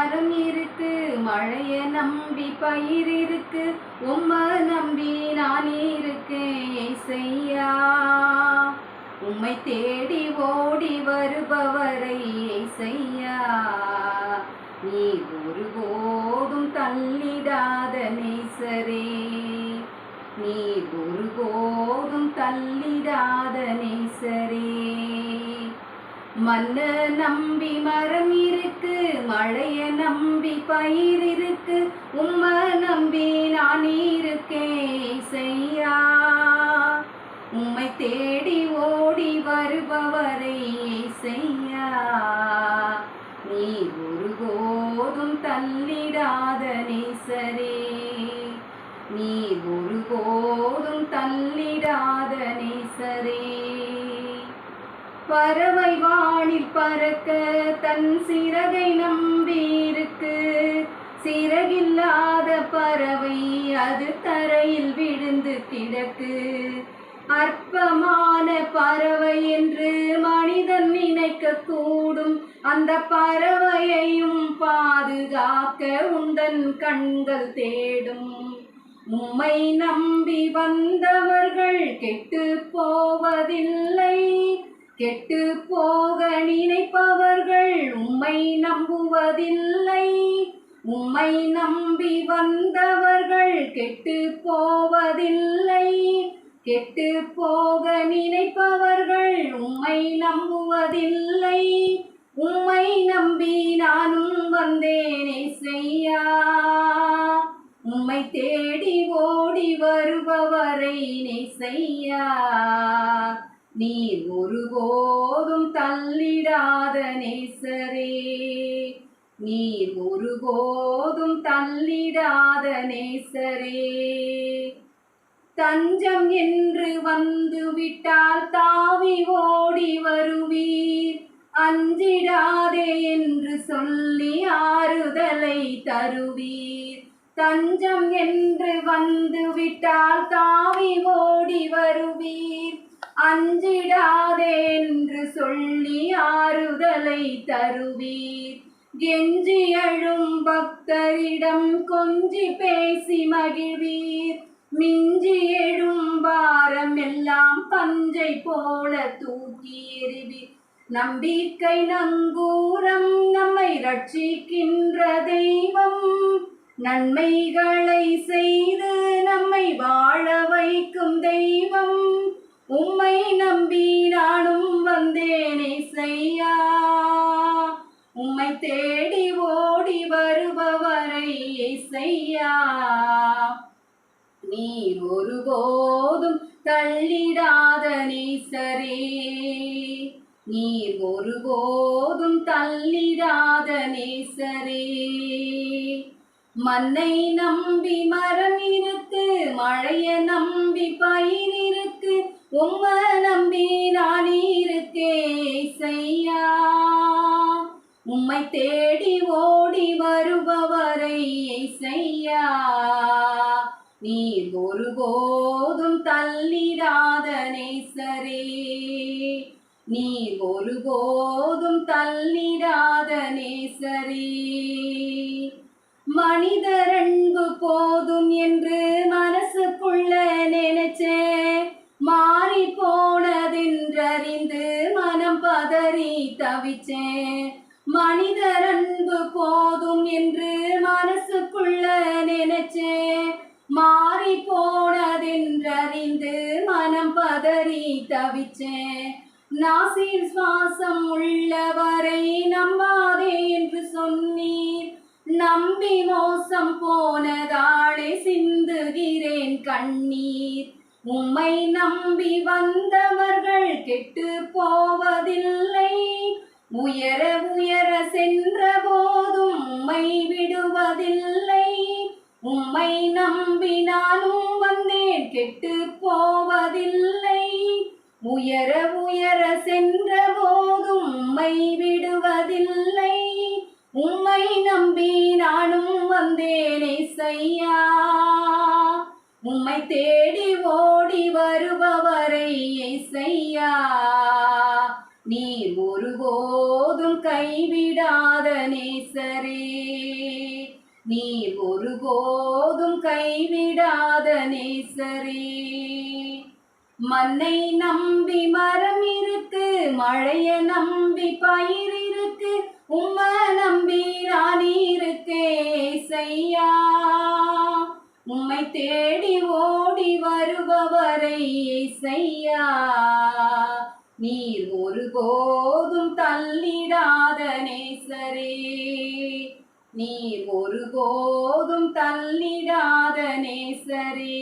மரம் இருக்கு, மழைய நம்பி பயிர் இருக்கு, உம்ம நம்பி நான் இருக்கேன் ஏசையா. உம்மை தேடி ஓடி வருபவரை ஏசையா, நீ ஒருபோதும் தள்ளிடாத நேசரே, நீ ஒருபோதும் தள்ளிடாத நேசரே. மண்ண நம்பி மரம் இருக்கு, மழைய நம்பி பயிர் இருக்கு, உம்ம நம்பி நான் இருக்கேன் ஏசையா. உம்மை தேடி ஓடி வருபவரை ஏசையா, நீ ஒருபோதும் தள்ளிடாத நேசரே, நீ ஒருபோதும் தள்ளிடாத நேசரே. பறவை வானில் பறக்க தன் சிறகை நம்பி இருக்கு, சிறகில்லாத பறவை அது தரையில் விழுந்து கிடக்கு. அற்பமான பறவை என்று மனிதன் நினைக்க கூடும், அந்த பறவையையும் பாதுகாக்க உந்தன் கண்கள் தேடும். உம்மை நம்பி வந்தவர்கள் கெட்டு போவதில்லை, கெட்டு போக நினைப்பவர்கள் உம்மை நம்புவதில்லை. உம்மை நம்பி வந்தவர்கள் கெட்டு போவதில்லை, கெட்டு போக நினைப்பவர்கள் உம்மை நம்புவதில்லை. உம்மை நம்பி நானும் வந்தேன் ஏசையா, உம்மை தேடி ஓடி வருபவரை நேசையா, நீர் ஒருபோதும் தள்ளிடாத நேசரே, நீர் ஒருபோதும் தள்ளிடாத நேசரே. தஞ்சம் என்று வந்து விட்டால் தாவி ஓடி வருவீர், அஞ்சிடாதே என்று சொல்லி ஆறுதலை தருவீர். தஞ்சம் என்று வந்து விட்டால் தாவி ஓடி வருவீர், அஞ்சிடாதே என்று சொல்லி ஆறுதலை தருவீர். கெஞ்சி எழும் பக்தரிடம் கொஞ்சி பேசி மகிழ்வீர், மிஞ்சி எழும் பாரம் எல்லாம் பஞ்சை போல தூக்கி எறிவீர். நம்பிக்கை நங்கூரம் நம்மை ரட்சிக்கின்ற தெய்வம், நன்மைகளை செய்து நம்மை வாழ வைக்கும் தெய்வம். உம்மை நம்பி நானும் வந்தேன் ஏசையா, உம்மை தேடி ஓடி வருபவரை ஏசையா, நீர் ஒருபோதும் தள்ளிடாத நேசரே, நீர் ஒருபோதும் தள்ளிடாத நேசரே. மண்ணை நம்பி மரம் இருக்கு, மழைய நம்பி பயிர் இருக்கு, உம்ம நம்பி நான் இருக்கேன் ஏசையா. உம்மை தேடி ஓடி வருபவரை ஏசையா, நீர் ஒருபோதும் தள்ளிடாத நேசரே, நீர் ஒருபோதும் தள்ளிடாத நேசரே. மனிதர் அன்பு போதும் என்று மனசுக்குள்ள நினைச்சேன், மாறி போனதென்றறிந்து மனம் பதறி தவிச்சேன். மனிதர் அன்பு போதும் என்று மனசுக்குள்ள நினைச்சேன், மாறி போனதென்றறிந்து மனம் பதறி தவிச்சேன். நாசில் சுவாசம் உள்ளவரை நம்பாதே என்று சொன்னீர், நம்பி மோசம் போனதாலே சிந்துகிறேன் கண்ணீர். உம்மை நம்பி வந்தவர்கள் கெட்டு போவதில்லை, உயர உயர சென்ற போதும் உம்மை விடுவதில்லை. உம்மை நம்பி நானும் வந்தேன் கெட்டு போவதில்லை, உயர உயர சென்ற போதும் உம்மை விடுவதில்லை. உம்மை நம்பி நானும் வந்தேன் ஏசையா, உம்மை தேடி ஓடி வருபவரை ஏசையா, நீர் ஒருபோதும் ஒருபோதும் கைவிடாத நேசரே, நீர் ஒருபோதும் கைவிடாத நேசரே. மண்ணை நம்பி மரம் இருக்கு, மழைய நம்பி பயிர் இருக்கு, உம்ம நம்பி நான் இருக்கேன் ஏசையா. உம்மை தேடி ஓடி வருபவரை ஏசையா, நீர் ஒருபோதும் தள்ளிடாத நேசரே, நீர் ஒருபோதும் தள்ளிடாத நேசரே.